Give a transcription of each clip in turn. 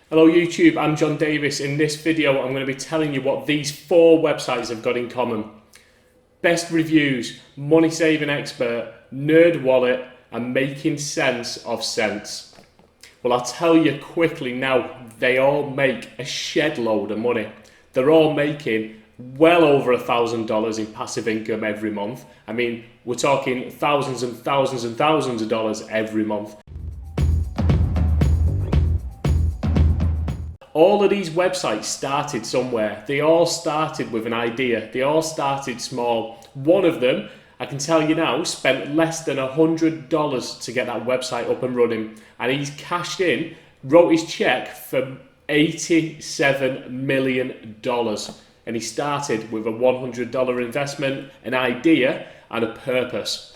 Hello YouTube, I'm John Davis. In this video I'm going to be telling you what these 4 websites have got in common. Best Reviews, Money Saving Expert, Nerd Wallet and Making Sense of Sense. Well, I'll tell you quickly now, they all make a shed load of money. They're all making well over $1,000 in passive income every month. I mean, we're talking thousands and thousands and thousands of dollars every month. All of these websites started somewhere. They all started with an idea. They all started small. One of them, I can tell you now, spent less than $100 to get that website up and running. And he's cashed in, wrote his check for $87 million. And he started with a $100 investment, an idea, and a purpose.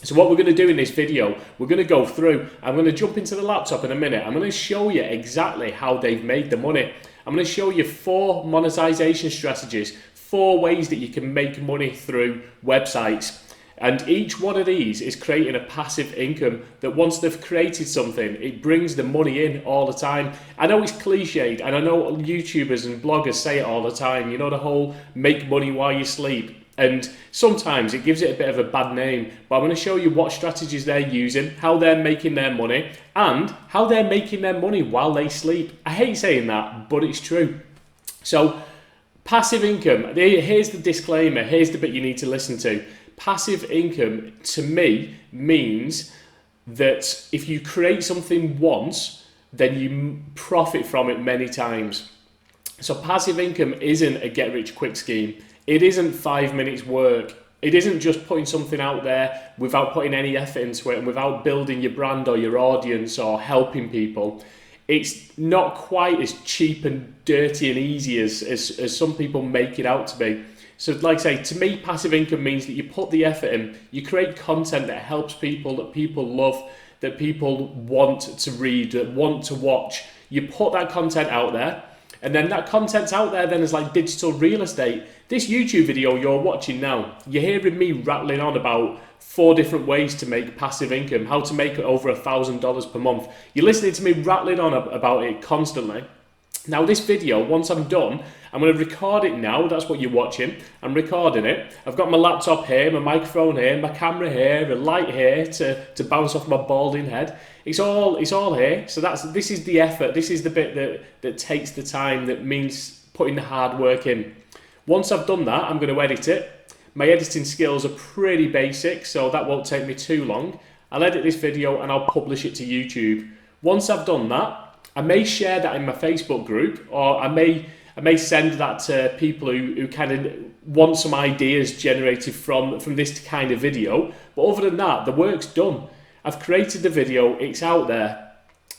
So what we're going to do in this video, we're going to go through, I'm going to jump into the laptop in a minute, I'm going to show you exactly how they've made the money. I'm going to show you 4 monetization strategies, 4 ways that you can make money through websites. And each one of these is creating a passive income that once they've created something, it brings the money in all the time. I know it's cliched, and I know YouTubers and bloggers say it all the time, you know, the whole make money while you sleep. And sometimes it gives it a bit of a bad name, but I'm going to show you what strategies they're using, how they're making their money, and how they're making their money while they sleep. I hate saying that, but it's true. So, passive income, here's the disclaimer, here's the bit you need to listen to. Passive income, to me, means that if you create something once, then you profit from it many times. So passive income isn't a get-rich-quick scheme. It isn't 5 minutes work. It isn't just putting something out there without putting any effort into it and without building your brand or your audience or helping people. It's not quite as cheap and dirty and easy as some people make it out to be. So like I say, to me, passive income means that you put the effort in, you create content that helps people, that people love, that people want to read, that want to watch. You put that content out there, and then that content's out there then is like digital real estate. This YouTube video you're watching now, you're hearing me rattling on about 4 different ways to make passive income, how to make over $1,000 per month. You're listening to me rattling on about it constantly. Now this video, once I'm done, I'm going to record it now. That's what you're watching. I'm recording it. I've got my laptop here, my microphone here, my camera here, a light here to bounce off my balding head. It's all here. So this is the effort. This is the bit that takes the time, that means putting the hard work in. Once I've done that, I'm going to edit it. My editing skills are pretty basic, so that won't take me too long. I'll edit this video and I'll publish it to YouTube. Once I've done that, I may share that in my Facebook group, or I may send that to people who kind of want some ideas generated from this kind of video. But other than that, the work's done. I've created the video, it's out there.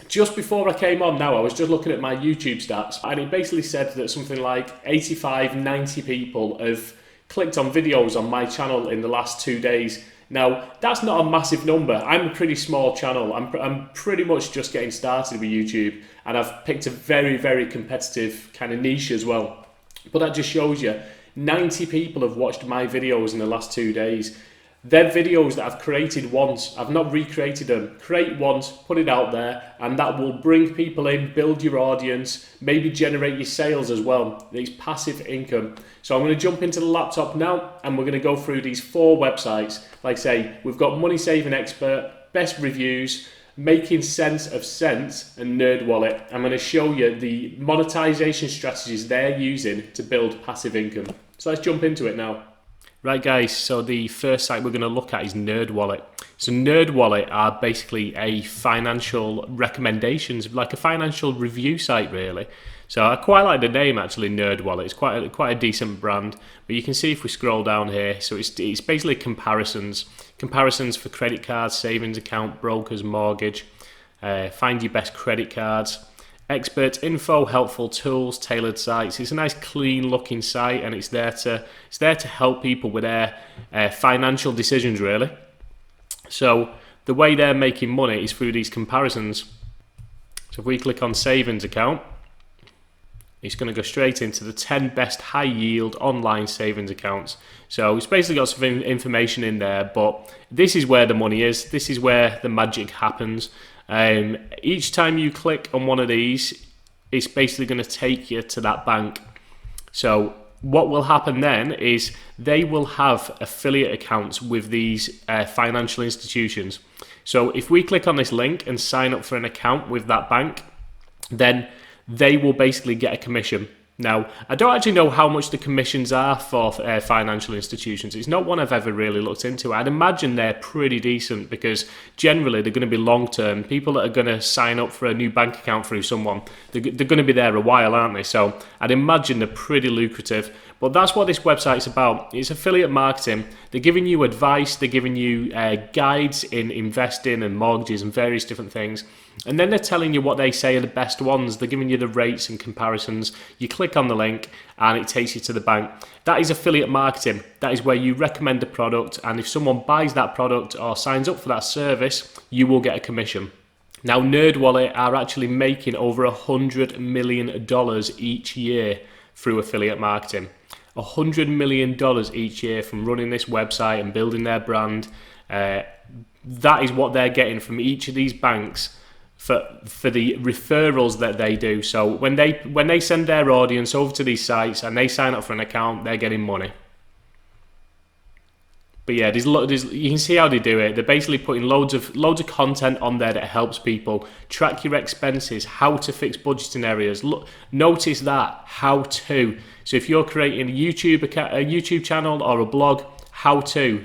Just before I came on now, I was just looking at my YouTube stats, and it basically said that something like 85, 90 people have clicked on videos on my channel in the last 2 days. Now, that's not a massive number. I'm a pretty small channel. I'm pretty much just getting started with YouTube, and I've picked a very, very competitive kind of niche as well. But that just shows you, 90 people have watched my videos in the last 2 days. They're videos that I've created once. I've not recreated them. Create once, put it out there, and that will bring people in, build your audience, maybe generate your sales as well. It's passive income. So I'm going to jump into the laptop now, and we're going to go through these 4 websites. Like I say, we've got Money Saving Expert, Best Reviews, Making Sense of Sense, and Nerd Wallet. I'm going to show you the monetization strategies they're using to build passive income. So let's jump into it now. Right guys, so the first site we're going to look at is Nerd Wallet. So Nerd Wallet are basically a financial recommendations, like a financial review site really. So I quite like the name actually, Nerd Wallet. It's quite a decent brand. But you can see if we scroll down here, so it's basically comparisons for credit cards, savings account, brokers, mortgage. Find your best credit cards. Expert info, helpful tools, tailored sites. It's a nice clean looking site, and it's there to help people with their financial decisions really. So the way they're making money is through these comparisons. So if we click on savings account, it's going to go straight into the 10 best high yield online savings accounts. So it's basically got some information in there, but this is where the money is. This is where the magic happens. Each time you click on one of these, it's basically going to take you to that bank. So what will happen then is they will have affiliate accounts with these financial institutions. So if we click on this link and sign up for an account with that bank, then they will basically get a commission. Now, I don't actually know how much the commissions are for financial institutions. It's not one I've ever really looked into. I'd imagine they're pretty decent because generally they're going to be long-term. People that are going to sign up for a new bank account through someone, they're going to be there a while, aren't they? So I'd imagine they're pretty lucrative. But that's what this website's about. It's affiliate marketing. They're giving you advice. They're giving you guides in investing and mortgages and various different things. And then they're telling you what they say are the best ones. They're giving you the rates and comparisons. You click on the link and it takes you to the bank. That is affiliate marketing. That is where you recommend a product, and if someone buys that product or signs up for that service, you will get a commission. Now, NerdWallet are actually making over $100 million each year through affiliate marketing. $100 million each year from running this website and building their brand. That is what they're getting from each of these banks for the referrals that they do. So when they send their audience over to these sites and they sign up for an account, they're getting money. But yeah, you can see how they do it. They're basically putting loads of content on there that helps people track your expenses, how to fix budgeting areas. Look, notice that how to. So if you're creating a YouTube channel or a blog, how to.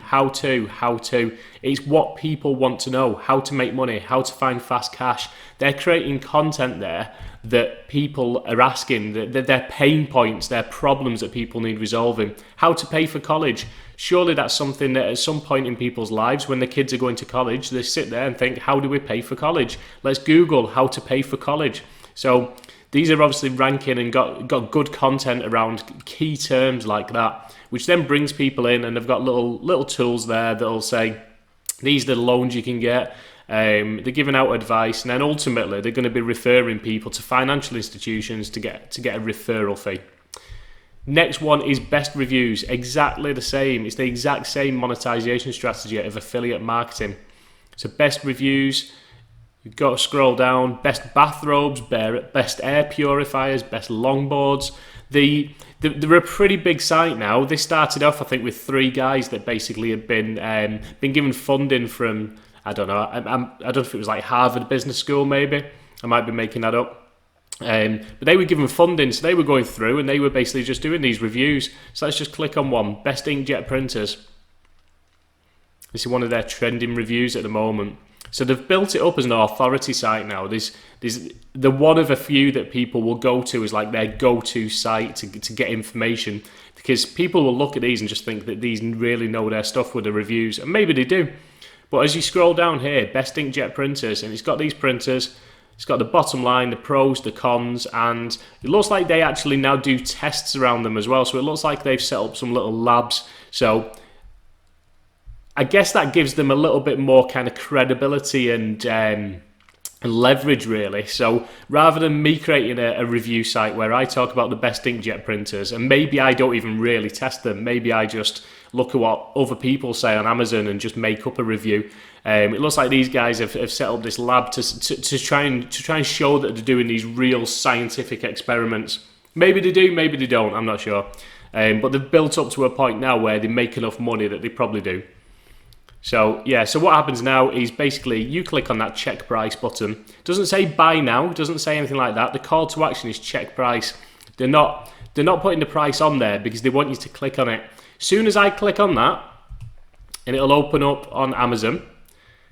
It's what people want to know. How to make money, how to find fast cash. They're creating content there that people are asking, their pain points, their problems that people need resolving. How to pay for college. Surely that's something that at some point in people's lives, when the kids are going to college, they sit there and think, how do we pay for college? Let's Google how to pay for college. So these are obviously ranking and got good content around key terms like that, which then brings people in, and they've got little tools there that'll say, these are the loans you can get. They're giving out advice, and then ultimately they're going to be referring people to financial institutions to get a referral fee. Next one is best reviews. Exactly the same. It's the exact same monetization strategy of affiliate marketing. So best reviews, you've got to scroll down. Best bathrobes, best air purifiers, best longboards. They're a pretty big site now. They started off, I think, with 3 guys that basically had been given funding from, I don't know, I don't know if it was like Harvard Business School, maybe. I might be making that up. But they were given funding, so they were going through and they were basically just doing these reviews. So let's just click on one. Best inkjet printers. This is one of their trending reviews at the moment. So they've built it up as an authority site now. They're one of a few that people will go to as like their go-to site to get information, because people will look at these and just think that these really know their stuff with the reviews, and maybe they do. But as you scroll down here, best inkjet printers, and it's got these printers. It's got the bottom line, the pros, the cons, and it looks like they actually now do tests around them as well. So it looks like they've set up some little labs. So I guess that gives them a little bit more kind of credibility and leverage, really. So rather than me creating a review site where I talk about the best inkjet printers, and maybe I don't even really test them, maybe I just look at what other people say on Amazon and just make up a review. It looks like these guys have set up this lab to try and show that they're doing these real scientific experiments. Maybe they do, maybe they don't, I'm not sure. But they've built up to a point now where they make enough money that they probably do. So yeah, so what happens now is basically you click on that check price button. It doesn't say buy now, it doesn't say anything like that. The call to action is check price. They're not putting the price on there because they want you to click on it. As soon as I click on that, and it'll open up on Amazon.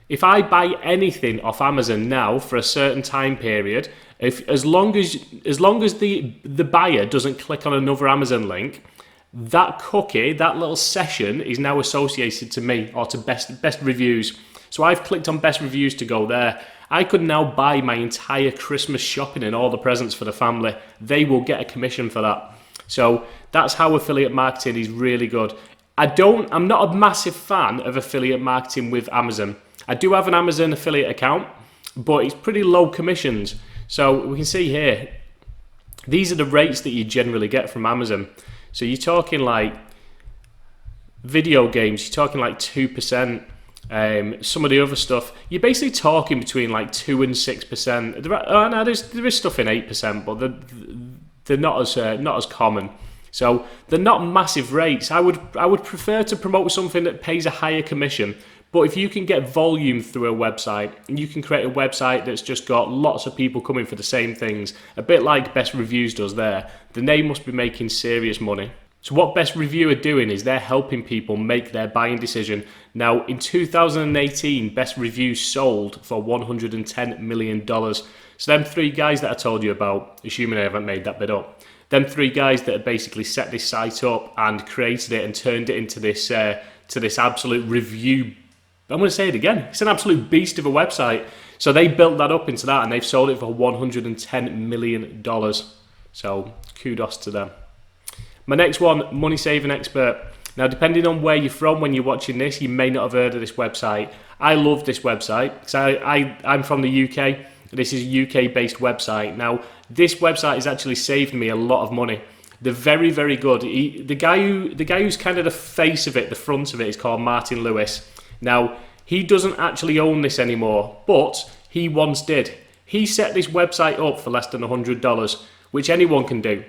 If I buy anything off Amazon now for a certain time period, as long as the buyer doesn't click on another Amazon link, that cookie, that little session is now associated to me or to best reviews. So I've clicked on best reviews to go there. I could now buy my entire Christmas shopping and all the presents for the family. They will get a commission for that. So that's how affiliate marketing is really good. I'm not a massive fan of affiliate marketing with Amazon. I do have an Amazon affiliate account, but it's pretty low commissions. So we can see here, these are the rates that you generally get from Amazon. So you're talking like video games, you're talking like 2%. Some of the other stuff, you're basically talking between like 2 and 6%. There is stuff in 8%, but they're not as common. So they're not massive rates. I would prefer to promote something that pays a higher commission. But if you can get volume through a website, and you can create a website that's just got lots of people coming for the same things, a bit like Best Reviews does there, then they must be making serious money. So what Best Review are doing is they're helping people make their buying decision. Now, in 2018, Best Review sold for $110 million. So them three guys that I told you about, assuming I haven't made that bit up, them three guys that had basically set this site up and created it and turned it into this absolute review. I'm going to say it again. It's an absolute beast of a website. So they built that up into that, and they've sold it for $110 million. So kudos to them. My next one, Money Saving Expert. Now, depending on where you're from when you're watching this, you may not have heard of this website. I love this website because I'm from the UK. This is a UK-based website. Now, this website has actually saved me a lot of money. They're very, very good. The guy who's kind of the face of it, the front of it, is called Martin Lewis. Now, he doesn't actually own this anymore, but he once did. He set this website up for less than $100, which anyone can do.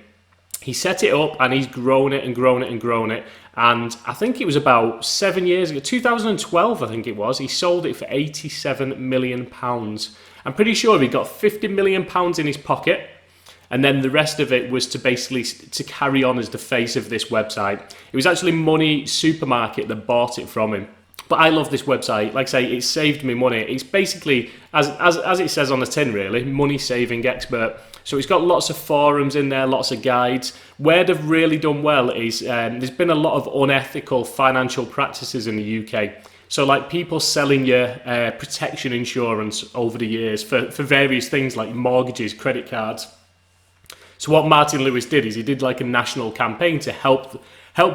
He set it up and he's grown it and grown it and grown it. And I think it was about 7 years ago, 2012 I think it was, he sold it for £87 million. I'm pretty sure he got £50 million in his pocket. And then the rest of it was to basically to carry on as the face of this website. It was actually Money Supermarket that bought it from him. But I love this website. Like I say, it saved me money. It's basically, as it says on the tin really, Money Saving Expert. So it's got lots of forums in there, lots of guides. Where they've really done well is there's been a lot of unethical financial practices in the UK. So like people selling your protection insurance over the years for various things like mortgages, credit cards. So what Martin Lewis did is he did like a national campaign to help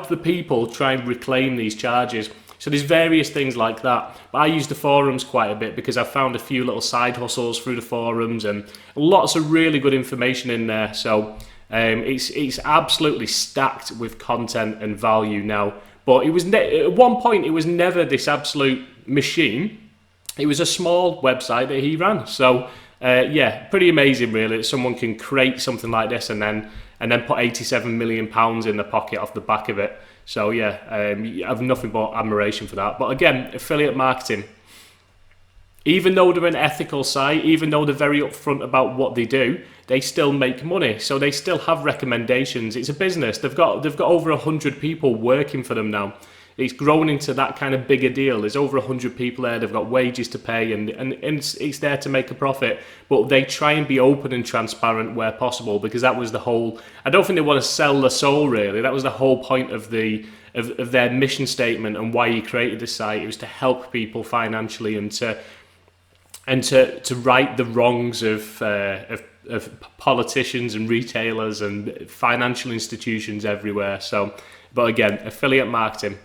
the people try and reclaim these charges. So there's various things like that. But I use the forums quite a bit because I found a few little side hustles through the forums and lots of really good information in there. So it's absolutely stacked with content and value now. But it was at one point it was never this absolute machine. It was a small website that he ran. So yeah, pretty amazing really that someone can create something like this and then put £87 million in the pocket off the back of it. So yeah, I have nothing but admiration for that. But again, affiliate marketing, even though they're an ethical site, even though they're very upfront about what they do, they still make money. So they still have recommendations. It's a business. They've got over 100 people working for them now. It's grown into that kind of bigger deal. There's over 100 people there. They've got wages to pay, and it's there to make a profit. But they try and be open and transparent where possible, because that was the whole. I don't think they want to sell their soul really. That was the whole point of their mission statement and why he created the site. It was to help people financially and to right the wrongs of politicians and retailers and financial institutions everywhere. So, but again, affiliate marketing.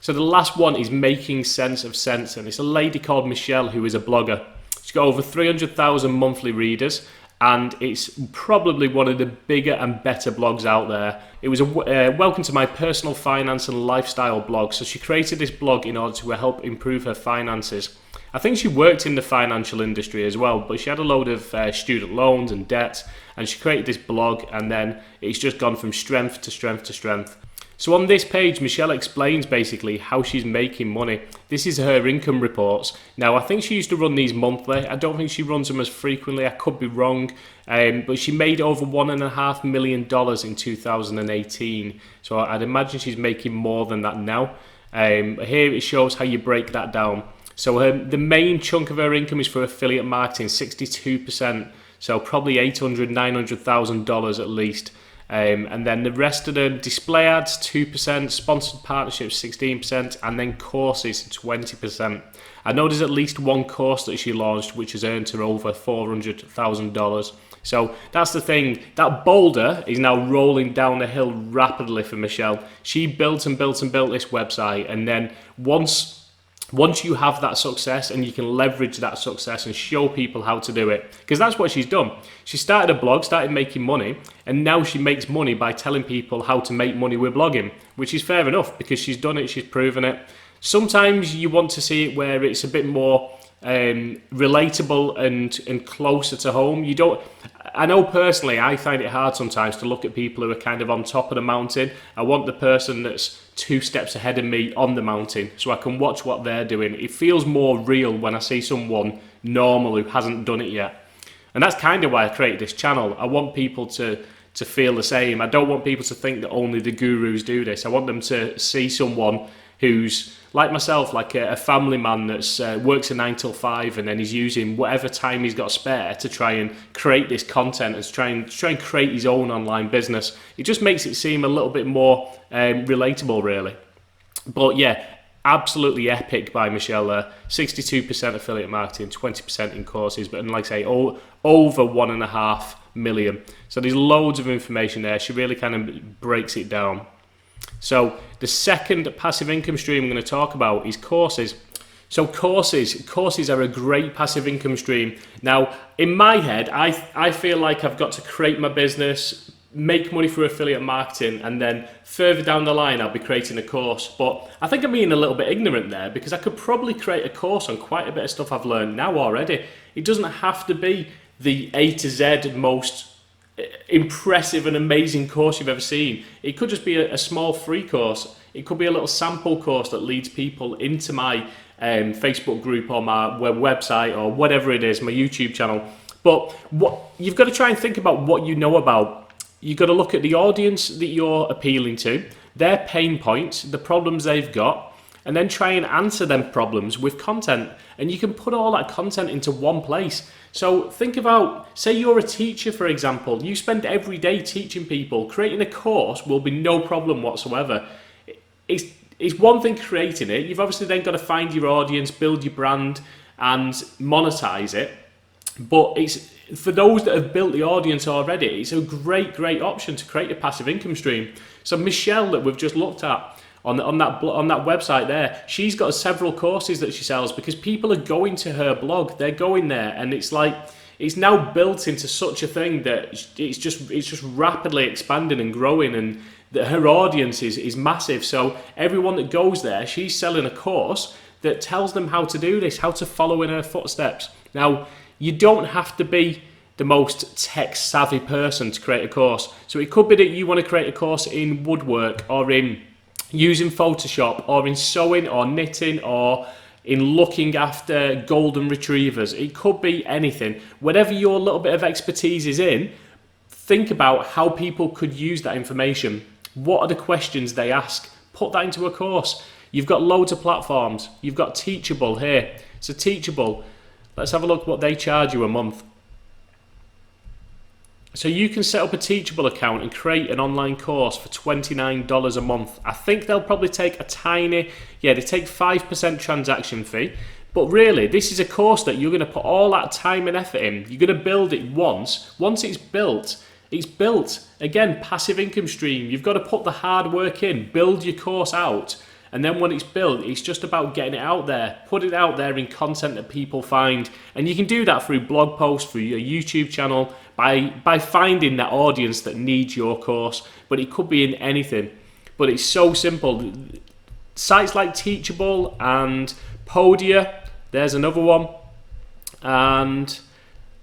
So the last one is making sense of sense, and it's a lady called Michelle who is a blogger. She's got over 300,000 monthly readers, and it's probably one of the bigger and better blogs out there. It was a welcome to my personal finance and lifestyle blog. So she created this blog in order to help improve her finances. I think she worked in the financial industry as well, but she had a load of student loans and debts, and she created this blog, and then it's just gone from strength to strength to strength. So on this page, Michelle explains basically how she's making money. This is her income reports. Now, I think she used to run these monthly. I don't think she runs them as frequently. I could be wrong. But she made over $1.5 million in 2018. So I'd imagine she's making more than that now. Here it shows how you break that down. So the main chunk of her income is for affiliate marketing, 62%. So probably $800,000, $900,000 at least. And then the rest of the display ads 2%, sponsored partnerships 16%, and then courses 20%. I know there's at least one course that she launched which has earned her over $400,000. So that's the thing, that boulder is now rolling down the hill rapidly for Michelle. She built and built and built this website, and then once you have that success and you can leverage that success and show people how to do it, because that's what she's done. She started a blog, started making money, and now she makes money by telling people how to make money with blogging, which is fair enough because she's done it, she's proven it. Sometimes you want to see it where it's a bit more relatable and closer to home. You don't. I know personally, I find it hard sometimes to look at people who are kind of on top of the mountain. I want the person that's 2 steps ahead of me on the mountain, so I can watch what they're doing. It feels more real when I see someone normal who hasn't done it yet. And that's kind of why I created this channel. I want people to feel the same. I don't want people to think that only the gurus do this. I want them to see someone who's like myself, like a family man that's works a 9 till 5, and then he's using whatever time he's got spare to try and create this content and try and create his own online business. It just makes it seem a little bit more relatable, really. But yeah, absolutely epic by Michelle there. 62% affiliate marketing, 20% in courses, but like I say, over 1.5 million. So there's loads of information there. She really kind of breaks it down. So the second passive income stream I'm going to talk about is courses. So courses are a great passive income stream. Now, in my head, I feel like I've got to create my business, make money through affiliate marketing, and then further down the line, I'll be creating a course. But I think I'm being a little bit ignorant there, because I could probably create a course on quite a bit of stuff I've learned now already. It doesn't have to be the A to Z most impressive and amazing course you've ever seen. It could just be a small free course. It could be a little sample course that leads people into my Facebook group or my website or whatever it is, my YouTube channel. But what you've got to try and think about what you know about. You've got to look at the audience that you're appealing to, their pain points, the problems they've got, and then try and answer them problems with content. And you can put all that content into one place. So think about, say you're a teacher, for example. You spend every day teaching people. Creating a course will be no problem whatsoever. It's one thing creating it. You've obviously then got to find your audience, build your brand, and monetize it. But it's for those that have built the audience already, it's a great option to create a passive income stream. So Michelle, that we've just looked at, on that website there, she's got several courses that she sells because people are going to her blog. They're going there, and it's like it's now built into such a thing that it's just rapidly expanding and growing, and that her audience is massive. So everyone that goes there, she's selling a course that tells them how to do this, how to follow in her footsteps. Now, you don't have to be the most tech savvy person to create a course. So it could be that you want to create a course in woodwork, or in using Photoshop, or in sewing or knitting, or in looking after golden retrievers. It could be anything. Whatever your little bit of expertise is in, think about how people could use that information. What are the questions they ask? Put that into a course. You've got loads of platforms. You've got Teachable here. So Teachable, let's have a look what they charge you a month. So you can set up a Teachable account and create an online course for $29 a month. I think they'll probably take a tiny, they take 5% transaction fee. But really, this is a course that you're going to put all that time and effort in. You're going to build it once. Once it's built. Again, passive income stream. You've got to put the hard work in, build your course out. And then when it's built, it's just about getting it out there. Put it out there in content that people find. And you can do that through blog posts, through your YouTube channel, by finding that audience that needs your course. But it could be in anything. But it's so simple. Sites like Teachable and Podia, there's another one, and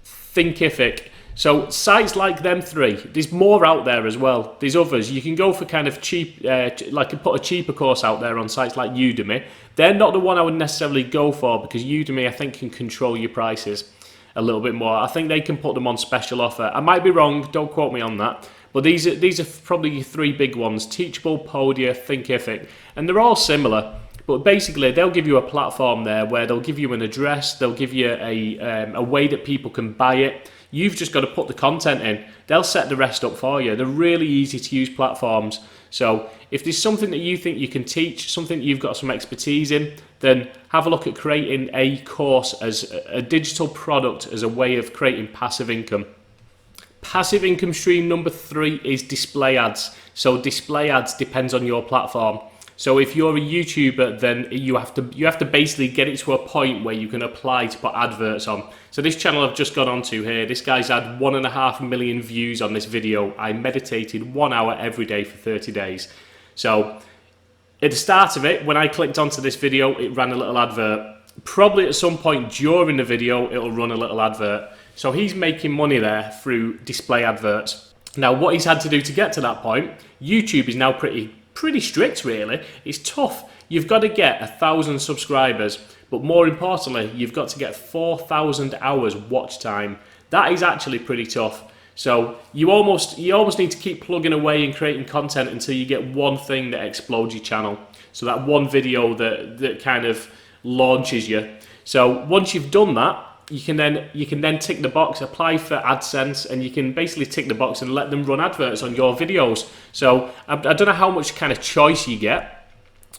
Thinkific. So sites like them three, there's more out there as well. There's others. You can go for kind of cheap, like put a cheaper course out there on sites like Udemy. They're not the one I would necessarily go for, because Udemy, I think, can control your prices a little bit more. I think they can put them on special offer. I might be wrong, don't quote me on that. But these are probably your three big ones: Teachable, Podia, Thinkific. And they're all similar. But basically, they'll give you a platform there where they'll give you an address, they'll give you a way that people can buy it. You've just got to put the content in. They'll set the rest up for you. They're really easy to use platforms. So if there's something that you think you can teach, something that you've got some expertise in, then have a look at creating a course as a digital product as a way of creating passive income. Passive income stream number 3 is display ads. So display ads depends on your platform. So if you're a YouTuber, then you have to basically get it to a point where you can apply to put adverts on. So this channel I've just got onto here, this guy's had 1.5 million views on this video. I meditated 1 hour every day for 30 days. So At the start of it, when I clicked onto this video, it ran a little advert. Probably at some point during the video, it'll run a little advert. So he's making money there through display adverts. Now, what he's had to do to get to that point, YouTube is now pretty strict, really. It's tough. You've got to get 1,000 subscribers, but more importantly, you've got to get 4,000 hours watch time. That is actually pretty tough. So you almost need to keep plugging away and creating content until you get one thing that explodes your channel. So that one video that kind of launches you. So once you've done that, you can then tick the box, apply for AdSense, and you can basically tick the box and let them run adverts on your videos. So I don't know how much kind of choice you get,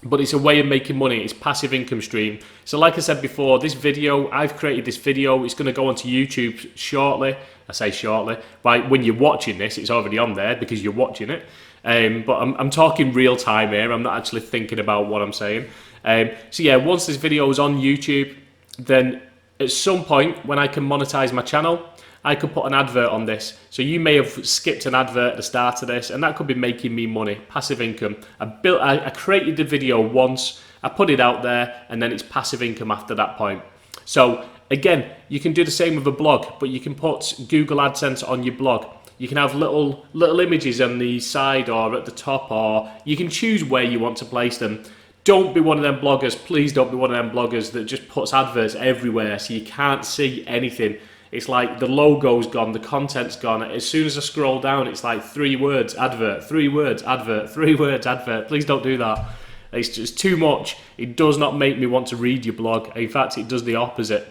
but it's a way of making money. It's passive income stream. So like I said before, this video, I've created this video. It's going to go onto YouTube shortly. I say shortly. When you're watching this, it's already on there because you're watching it. But I'm talking real time here. I'm not actually thinking about what I'm saying. So yeah, once this video is on YouTube, then at some point when I can monetize my channel, I could put an advert on this. So you may have skipped an advert at the start of this, and that could be making me money, passive income. I created the video once, I put it out there, and then it's passive income after that point. So again, you can do the same with a blog, but you can put Google AdSense on your blog. You can have little images on the side or at the top, or you can choose where you want to place them. Don't be one of them bloggers, please don't be one of them bloggers that just puts adverts everywhere so you can't see anything. It's like the logo's gone, the content's gone. As soon as I scroll down, it's like 3 words, advert, 3 words, advert, 3 words, advert. Please don't do that. It's just too much. It does not make me want to read your blog. In fact, it does the opposite.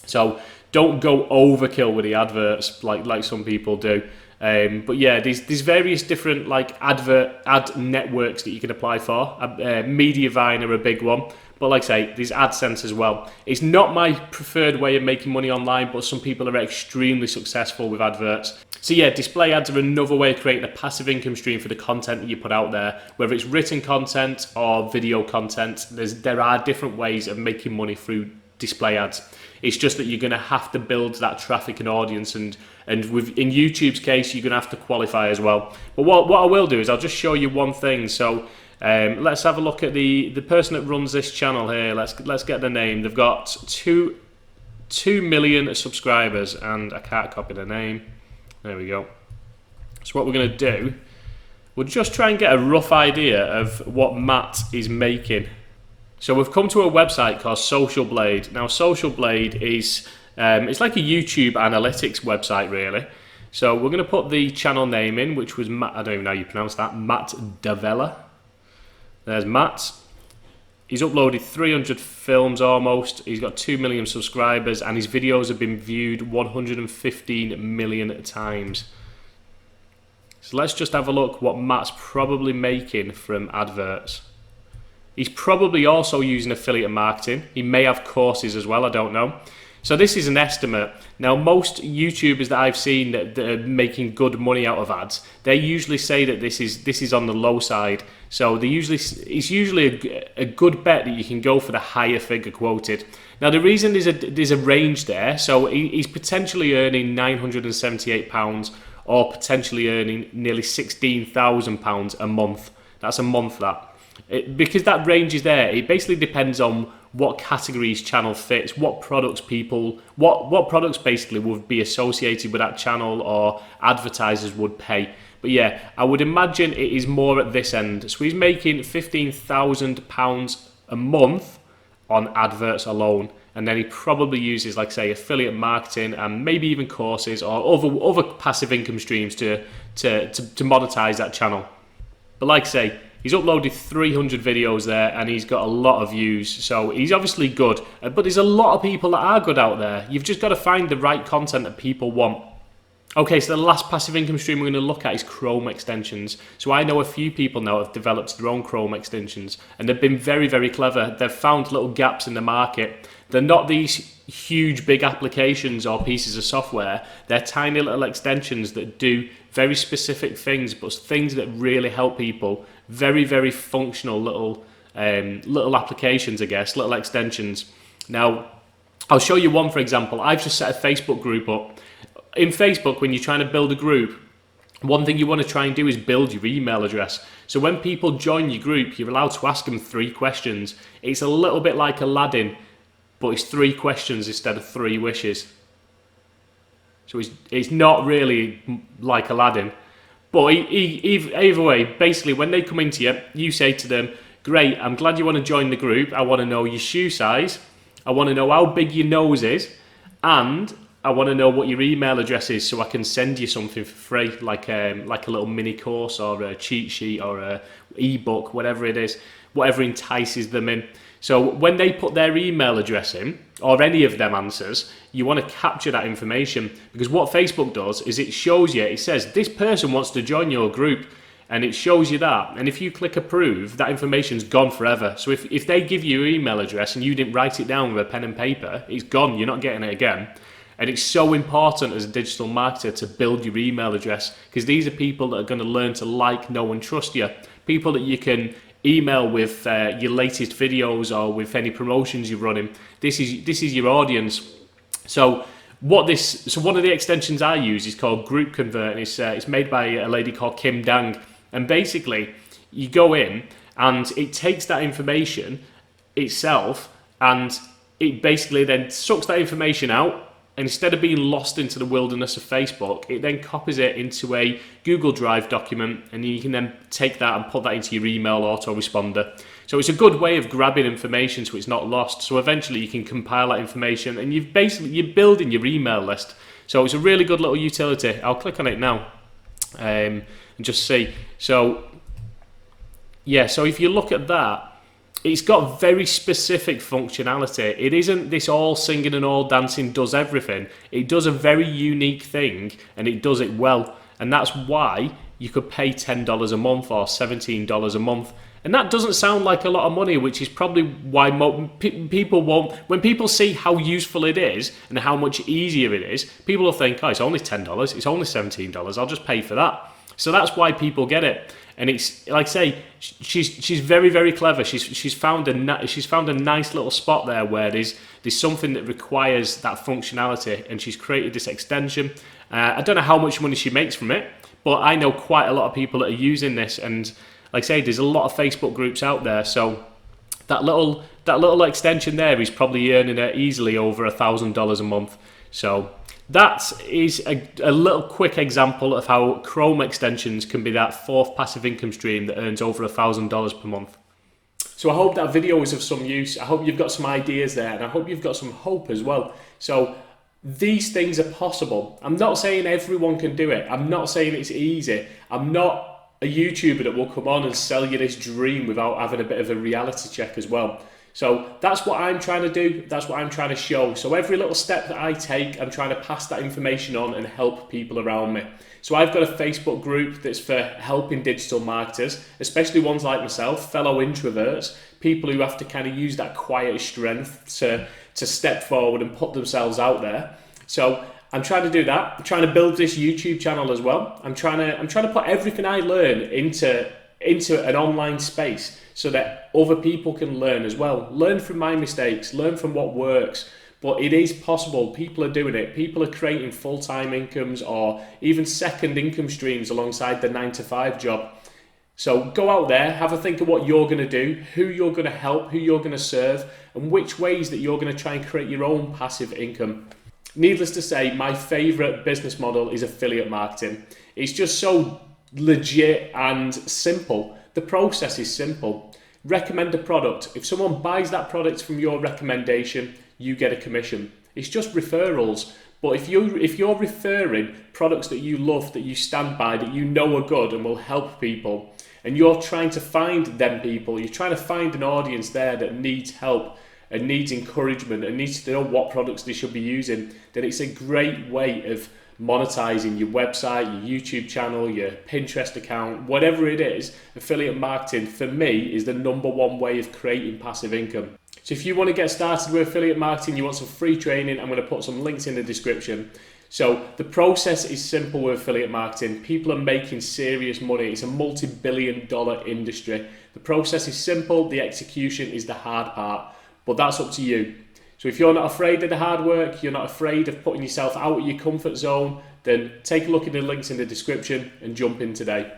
So don't go overkill with the adverts like some people do. But yeah, there's various different like ad networks that you can apply for. Mediavine are a big one, but like I say, there's AdSense as well. It's not my preferred way of making money online, but some people are extremely successful with adverts. So yeah, display ads are another way of creating a passive income stream for the content that you put out there, whether it's written content or video content. There are different ways of making money through display ads. It's just that you're going to have to build that traffic and audience, and in YouTube's case, you're going to have to qualify as well. But what I will do is I'll just show you one thing. So let's have a look at the person that runs this channel here. Let's get the name. They've got 2 million subscribers, and I can't copy the name. There we go. So what we're going to do, we'll just try and get a rough idea of what Matt is making. So we've come to a website called Social Blade. Now Social Blade is it's like a YouTube analytics website really. So we're going to put the channel name in, which was Matt, I don't even know how you pronounce that, Matt Davella. There's Matt. He's uploaded 300 films almost. He's got 2 million subscribers, and his videos have been viewed 115 million times. So let's just have a look what Matt's probably making from adverts. He's probably also using affiliate marketing. He may have courses as well, I don't know. So this is an estimate. Now most YouTubers that I've seen that are making good money out of ads, they usually say that this is on the low side. So it's usually a good bet that you can go for the higher figure quoted. Now the reason there's a range there, so he's potentially earning £978 or potentially earning nearly £16,000 a month. That's a month that. Because that range is there, it basically depends on what categories channel fits, what products what products basically would be associated with that channel or advertisers would pay. But yeah, I would imagine it is more at this end. So he's making £15,000 a month on adverts alone, and then he probably uses, like say, affiliate marketing and maybe even courses or other passive income streams to monetize that channel. But like I say, he's uploaded 300 videos there and he's got a lot of views, so he's obviously good. But there's a lot of people that are good out there. You've just got to find the right content that people want. Okay, so the last passive income stream we're going to look at is Chrome extensions. So I know a few people now have developed their own Chrome extensions, and they've been very, very clever. They've found little gaps in the market. They're not these huge, big applications or pieces of software. They're tiny little extensions that do very specific things, but things that really help people. Very, very functional little applications, I guess, little extensions. Now, I'll show you one, for example. I've just set a Facebook group up. In Facebook, when you're trying to build a group, One thing you want to try and do is build your email address. So when people join your group, you're allowed to ask them 3 questions. It's a little bit like Aladdin, but it's 3 questions instead of 3 wishes. So it's not really like Aladdin. But either way, basically when they come into you, you say to them, great, I'm glad you want to join the group. I want to know your shoe size. I want to know how big your nose is. And I want to know what your email address is so I can send you something for free, like a little mini course or a cheat sheet or a ebook, whatever it is, whatever entices them in. So when they put their email address in, or any of them answers, you want to capture that information, because what Facebook does is it shows you, it says this person wants to join your group, and it shows you that. And if you click approve, that information's gone forever. So if they give you your email address and you didn't write it down with a pen and paper, it's gone, you're not getting it again. And it's so important as a digital marketer to build your email address, because these are people that are going to learn to like, know and trust you. People that you can email with your latest videos or with any promotions you're running. This is your audience. So one of the extensions I use is called Group Convert, and it's made by a lady called Kim Dang. And basically, you go in and it takes that information itself and it basically then sucks that information out. And instead of being lost into the wilderness of Facebook, it then copies it into a Google Drive document, and you can then take that and put that into your email autoresponder. So it's a good way of grabbing information so it's not lost. So eventually you can compile that information, and you're building your email list. So it's a really good little utility. I'll click on it now and just see. So yeah, so if you look at that, it's got very specific functionality. It isn't this all singing and all dancing does everything. It does a very unique thing, and it does it well. And that's why you could pay $10 a month or $17 a month. And that doesn't sound like a lot of money, which is probably why people won't. When people see how useful it is and how much easier it is, people will think, oh, it's only $10, it's only $17, I'll just pay for that. So that's why people get it. And it's like I say, she's very, very clever. She's found a nice little spot there where there's something that requires that functionality, and she's created this extension. I don't know how much money she makes from it, but I know quite a lot of people that are using this. And like I say, there's a lot of Facebook groups out there, so that little extension there is probably earning her easily over $1,000 a month. So that is a little quick example of how Chrome extensions can be that 4th passive income stream that earns over $1,000 per month. So I hope that video was of some use. I hope you've got some ideas there, and I hope you've got some hope as well. So these things are possible. I'm not saying everyone can do it. I'm not saying it's easy. I'm not a YouTuber that will come on and sell you this dream without having a bit of a reality check as well. So that's what I'm trying to do. That's what I'm trying to show. So every little step that I take, I'm trying to pass that information on and help people around me. So I've got a Facebook group that's for helping digital marketers, especially ones like myself, fellow introverts, people who have to kind of use that quiet strength to step forward and put themselves out there. So I'm trying to do that. I'm trying to build this YouTube channel as well. I'm trying to put everything I learn into an online space so that other people can learn as well. Learn from my mistakes, learn from what works. But it is possible. People are doing it. People are creating full-time incomes or even second income streams alongside the 9-to-5 job. So go out there, have a think of what you're going to do, who you're going to help, who you're going to serve, and which ways that you're going to try and create your own passive income. Needless to say, my favorite business model is affiliate marketing. It's just so legit and simple. The process is simple. Recommend a product. If someone buys that product from your recommendation, you get a commission. It's just referrals. But if you're referring products that you love, that you stand by, that you know are good and will help people, and you're trying to find them people, you're trying to find an audience there that needs help and needs encouragement and needs to know what products they should be using, then it's a great way of monetizing your website, your YouTube channel, your Pinterest account, whatever it is. Affiliate marketing for me is the #1 way of creating passive income. So if you want to get started with affiliate marketing, you want some free training, I'm going to put some links in the description. So the process is simple with affiliate marketing. People are making serious money. It's a multi-billion-dollar industry. The process is simple. The execution is the hard part, but that's up to you. So if you're not afraid of the hard work, you're not afraid of putting yourself out of your comfort zone, then take a look at the links in the description and jump in today.